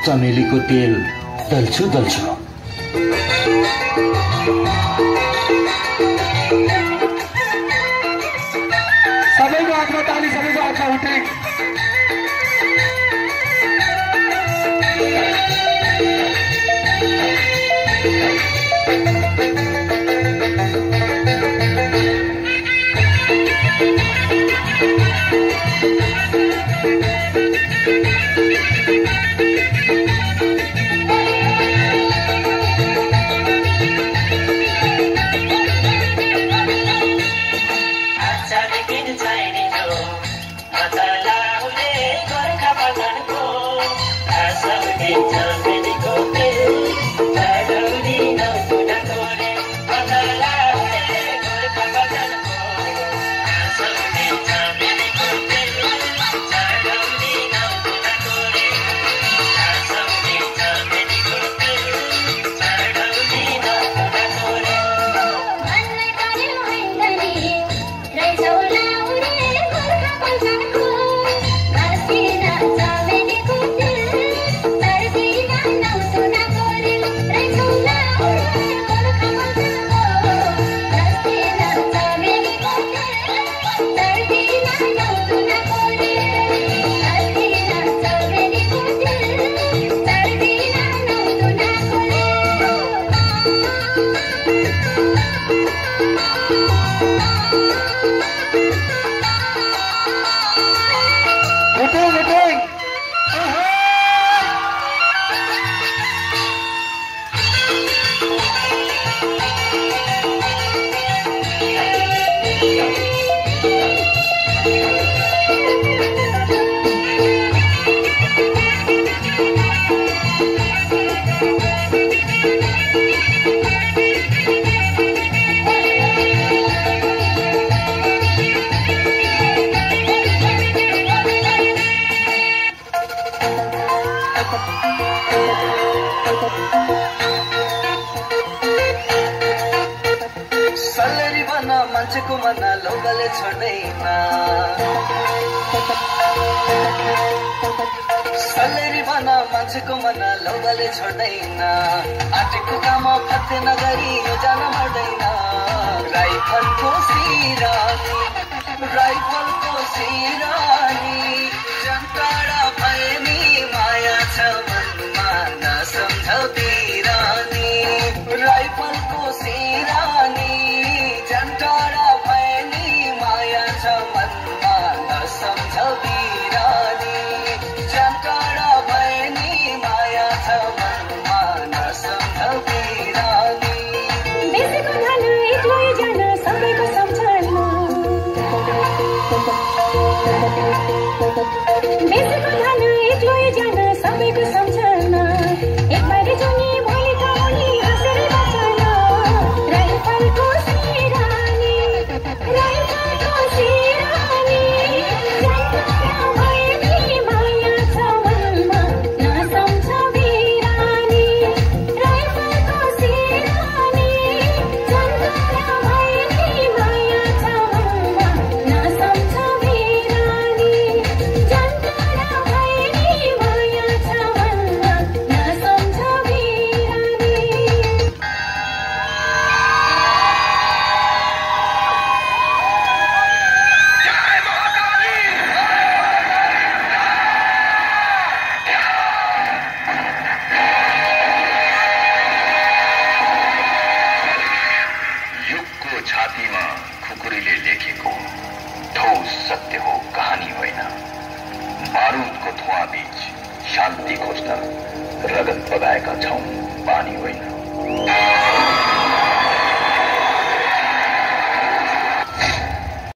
चमेलीको तेल दल्छु दल्छु। सबैको हातमा ताली, सबैको हातमा उठे। सल्लरी बना मान्छेको मन लौकाले छोड्दैन। सल्लरी बना मान्छेको मन लौकाले छोड्दैन। आटेको काम फत्ते नगरी यो जान मर्दैन। राइफलको सिरानी, राइफलको सिरानी, जनताडा भए नि माया छ मनमा नसम्झौ बिरानी। राइफलको सिरानी, जनताडा भए नि माया छ मनमा नसम्झौ बिरानी। जनताडा भए नि माया छ मनमा नसम्झौ बिरानी। बेसीको खानु एक्लै जान सबैको सम्झना। बेसीको खानु एक्लै जान सबैको सम्झना। एकबारी जुनी भोलि त उनी हाँसेर बस्छन्। राइफलको सिरानी, राइफलको सिरानी, जनताडा भए नि माया छ मनमा नसम्झौ बिरानी। राइफलको सिरानी, जनताडा भए नि माया छ मनमा नसम्झौ बिरानी। जनताडा भए नि माया छ मनमा नसम्झौ बिरानी। युगको छातीमा खुकुरीले लेखेको ठोस सत्य हो, कहानी होइन। बारुदको धुवा बीच शान्ति खोज्न रगत बगाएका छौं, बानी होइन।